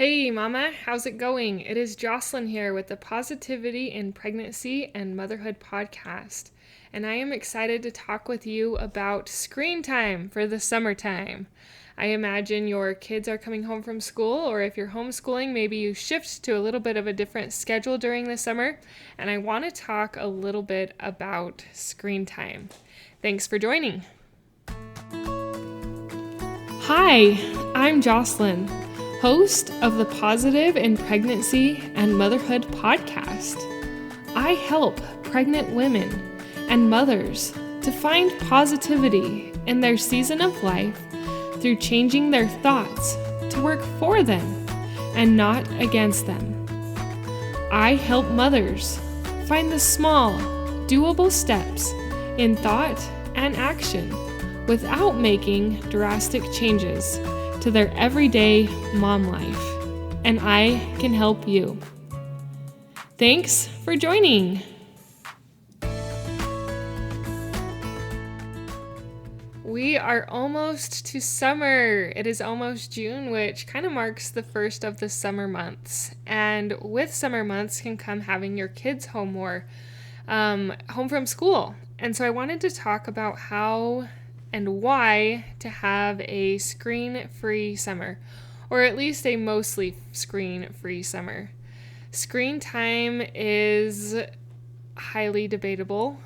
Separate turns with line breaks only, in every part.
Hey mama, how's it going? It is Jocelyn here with the Positivity in Pregnancy and Motherhood podcast, and I am excited to talk with you about screen time for the summertime. I imagine your kids are coming home from school, or if you're homeschooling, maybe you shift to a little bit of a different schedule during the summer, and I want to talk a little bit about screen time. Thanks for joining. Hi, I'm Jocelyn, host of the Positive in Pregnancy and Motherhood podcast. I help pregnant women and mothers to find positivity in their season of life through changing their thoughts to work for them and not against them. I help mothers find the small, doable steps in thought and action without making drastic changes to their everyday mom life, and I can help you. Thanks for joining. We are almost to summer. It is almost June, which kind of marks the first of the summer months. And with summer months can come having your kids home more, home from school. And so I wanted to talk about how and why to have a screen-free summer, or at least a mostly screen-free summer. Screen time is highly debatable,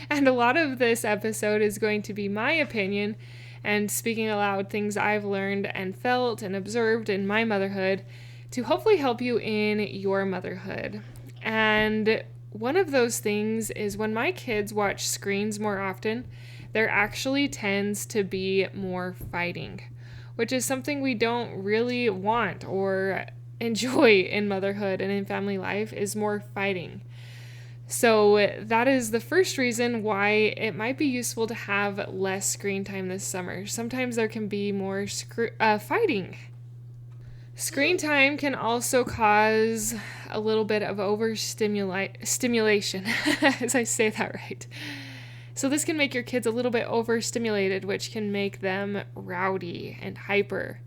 and a lot of this episode is going to be my opinion and speaking aloud things I've learned and felt and observed in my motherhood to hopefully help you in your motherhood. And one of those things is when my kids watch screens more often, there actually tends to be more fighting, which is something we don't really want or enjoy in motherhood and in family life, is more fighting. So that is the first reason why it might be useful to have less screen time this summer. Sometimes there can be more fighting. Screen time can also cause a little bit of overstimulation, as I say that right. So this can make your kids a little bit overstimulated, which can make them rowdy and hyper.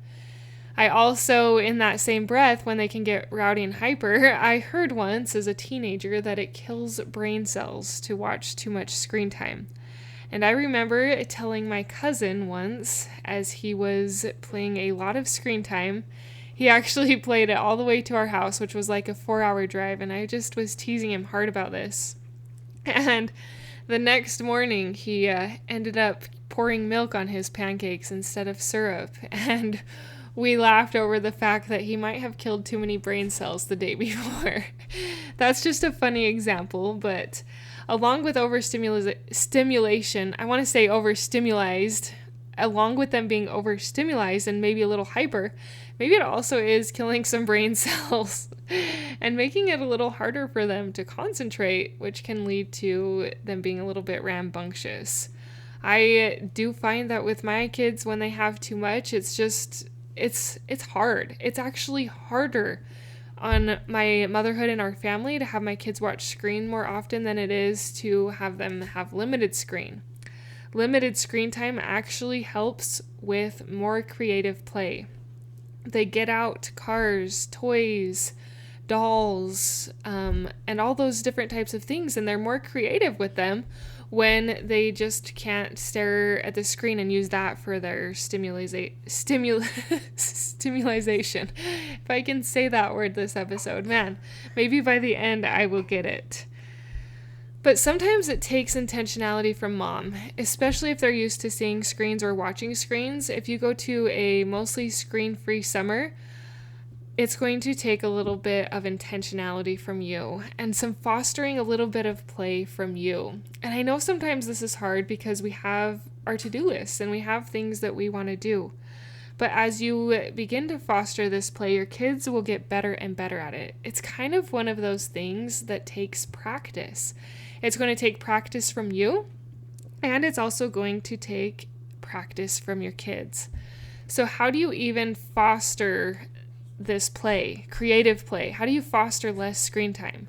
I also, in that same breath, when they can get rowdy and hyper, I heard once as a teenager that it kills brain cells to watch too much screen time. And I remember telling my cousin once, as he was playing a lot of screen time, he actually played it all the way to our house, which was like a 4-hour drive, and I just was teasing him hard about this. And the next morning, he ended up pouring milk on his pancakes instead of syrup, and we laughed over the fact that he might have killed too many brain cells the day before. That's just a funny example, but along with overstimulation, I want to say overstimulized, along with them being overstimulized and maybe a little hyper, maybe it also is killing some brain cells and making it a little harder for them to concentrate, which can lead to them being a little bit rambunctious. I do find that with my kids, when they have too much, it's hard. It's actually harder on my motherhood and our family to have my kids watch screen more often than it is to have them have limited screen. Limited screen time actually helps with more creative play. They get out cars, toys, dolls, and all those different types of things, and they're more creative with them when they just can't stare at the screen and use that for their stimulation. If I can say that word this episode, man, maybe by the end I will get it. But sometimes it takes intentionality from mom, especially if they're used to seeing screens or watching screens. If you go to a mostly screen-free summer, it's going to take a little bit of intentionality from you and some fostering a little bit of play from you. And I know sometimes this is hard because we have our to-do lists and we have things that we want to do. But as you begin to foster this play, your kids will get better and better at it. It's kind of one of those things that takes practice. It's going to take practice from you, and it's also going to take practice from your kids. So how do you even foster this play, creative play? How do you foster less screen time?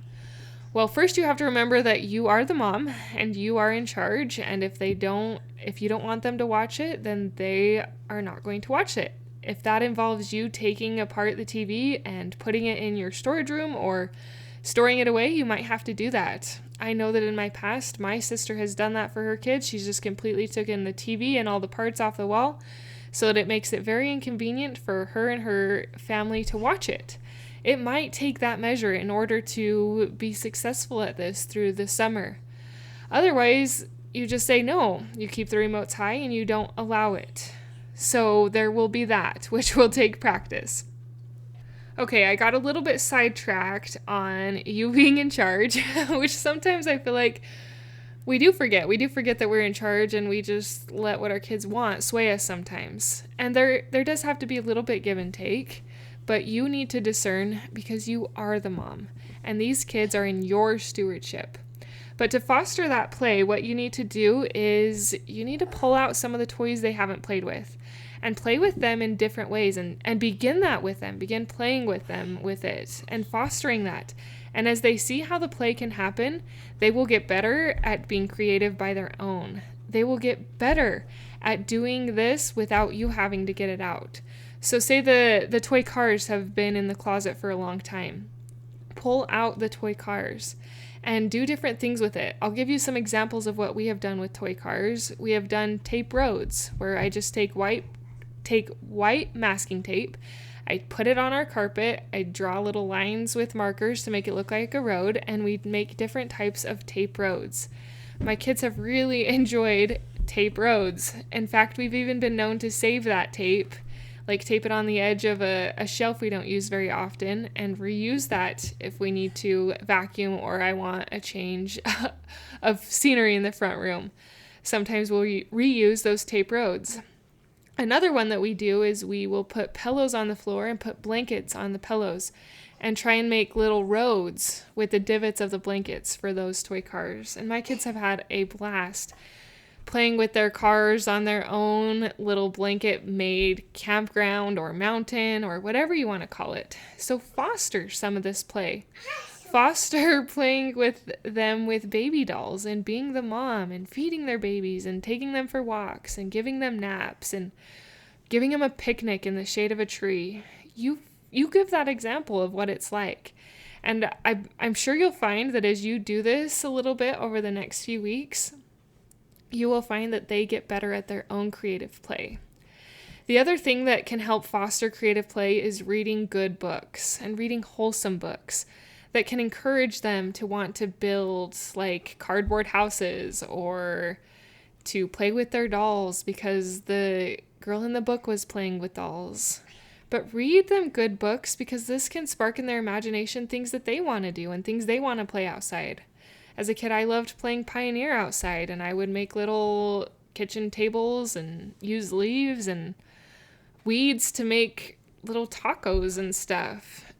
Well, first you have to remember that you are the mom and you are in charge, and if you don't want them to watch it, then they are not going to watch it. If that involves you taking apart the TV and putting it in your storage room or storing it away, you might have to do that. I know that in my past, my sister has done that for her kids. She's just completely taken the TV and all the parts off the wall so that it makes it very inconvenient for her and her family to watch it. It might take that measure in order to be successful at this through the summer. Otherwise, you just say no. You keep the remotes high and you don't allow it. So there will be that, which will take practice. Okay, I got a little bit sidetracked on you being in charge, which sometimes I feel like we do forget. We do forget that we're in charge and we just let what our kids want sway us sometimes. And there does have to be a little bit give and take, but you need to discern because you are the mom and these kids are in your stewardship. But to foster that play, what you need to do is you need to pull out some of the toys they haven't played with and play with them in different ways and begin that with them. Begin playing with them with it and fostering that. And as they see how the play can happen, they will get better at being creative by their own. They will get better at doing this without you having to get it out. So say the toy cars have been in the closet for a long time. Pull out the toy cars and do different things with it. I'll give you some examples of what we have done with toy cars. We have done tape roads, where I just take white masking tape, I put it on our carpet, I draw little lines with markers to make it look like a road, and we make different types of tape roads. My kids have really enjoyed tape roads. In fact, we've even been known to save that tape, like tape it on the edge of a shelf we don't use very often and reuse that if we need to vacuum or I want a change of scenery in the front room. Sometimes we'll reuse those tape roads. Another one that we do is we will put pillows on the floor and put blankets on the pillows and try and make little roads with the divots of the blankets for those toy cars. And my kids have had a blast playing with their cars on their own little blanket-made campground or mountain or whatever you want to call it. So foster some of this play. Foster playing with them with baby dolls and being the mom and feeding their babies and taking them for walks and giving them naps and giving them a picnic in the shade of a tree. You give that example of what it's like. And I'm sure you'll find that as you do this a little bit over the next few weeks, you will find that they get better at their own creative play. The other thing that can help foster creative play is reading good books and reading wholesome books that can encourage them to want to build like cardboard houses or to play with their dolls because the girl in the book was playing with dolls. But read them good books because this can spark in their imagination things that they want to do and things they want to play outside. As a kid, I loved playing Pioneer outside, and I would make little kitchen tables and use leaves and weeds to make little tacos and stuff.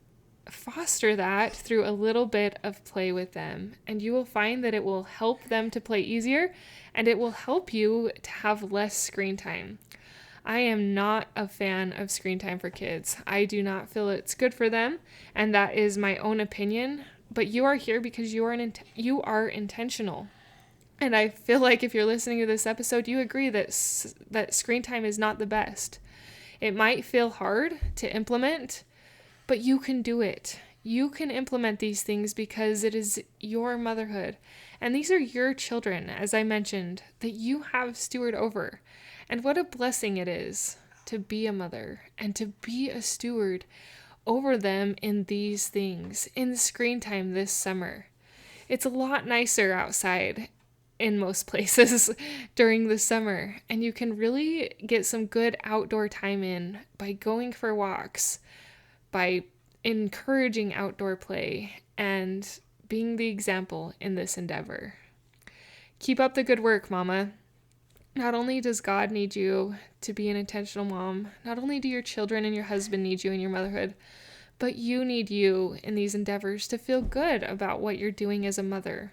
Foster that through a little bit of play with them, and you will find that it will help them to play easier, and it will help you to have less screen time. I am not a fan of screen time for kids. I do not feel it's good for them, and that is my own opinion. But you are here because you are intentional. And I feel like if you're listening to this episode, you agree that screen time is not the best. It might feel hard to implement, but you can do it. You can implement these things because it is your motherhood. And these are your children, as I mentioned, that you have steward over. And what a blessing it is to be a mother and to be a steward over them in these things, in screen time this summer. It's a lot nicer outside in most places during the summer, and you can really get some good outdoor time in by going for walks, by encouraging outdoor play, and being the example in this endeavor. Keep up the good work, Mama. Not only does God need you to be an intentional mom, not only do your children and your husband need you in your motherhood, but you need you in these endeavors to feel good about what you're doing as a mother.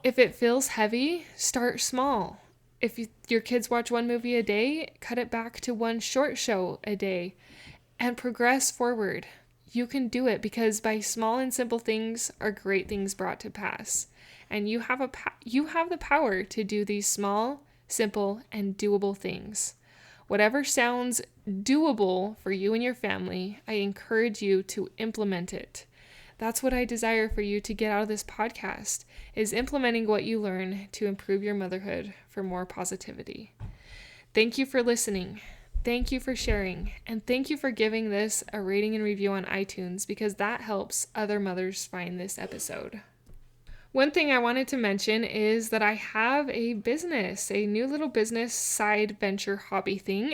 If it feels heavy, start small. If your kids watch one movie a day, cut it back to one short show a day and progress forward. You can do it because by small and simple things are great things brought to pass. And you have the power to do these small, simple, and doable things. Whatever sounds doable for you and your family, I encourage you to implement it. That's what I desire for you to get out of this podcast, is implementing what you learn to improve your motherhood for more positivity. Thank you for listening. Thank you for sharing. And thank you for giving this a rating and review on iTunes, because that helps other mothers find this episode. One thing I wanted to mention is that I have a business, a new little business side venture hobby thing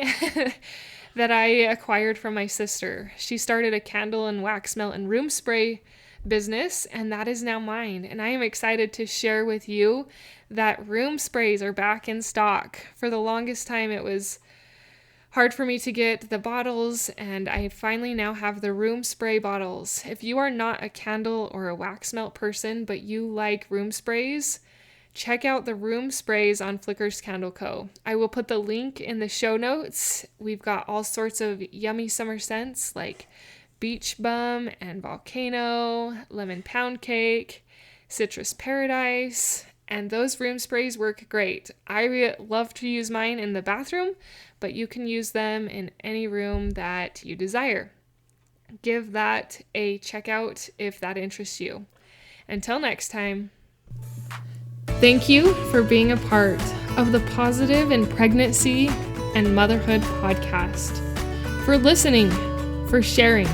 that I acquired from my sister. She started a candle and wax melt and room spray business, and that is now mine. And I am excited to share with you that room sprays are back in stock. For the longest time, it was hard for me to get the bottles, and I finally now have the room spray bottles. If you are not a candle or a wax melt person, but you like room sprays, check out the room sprays on Flicker's Candle Co. I will put the link in the show notes. We've got all sorts of yummy summer scents like Beach Bum and Volcano, Lemon Pound Cake, Citrus Paradise, and those room sprays work great. I love to use mine in the bathroom, but you can use them in any room that you desire. Give that a check out if that interests you. Until next time. Thank you for being a part of the Positive in Pregnancy and Motherhood podcast, for listening, for sharing,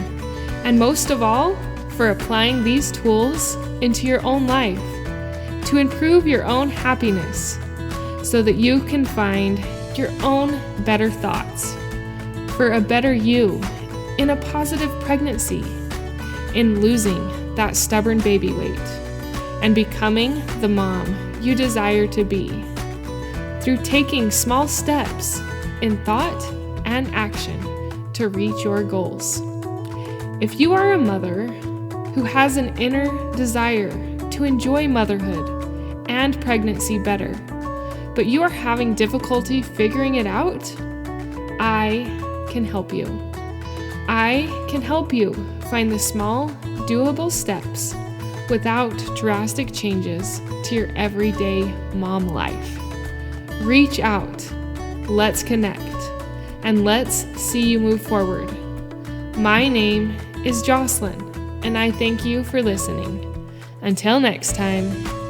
and most of all, for applying these tools into your own life to improve your own happiness so that you can find your own better thoughts for a better you in a positive pregnancy, in losing that stubborn baby weight, and becoming the mom you desire to be through taking small steps in thought and action to reach your goals. If you are a mother who has an inner desire to enjoy motherhood and pregnancy better, but you are having difficulty figuring it out, I can help you. I can help you find the small, doable steps without drastic changes to your everyday mom life. Reach out, let's connect, and let's see you move forward. My name is Jocelyn, and I thank you for listening. Until next time.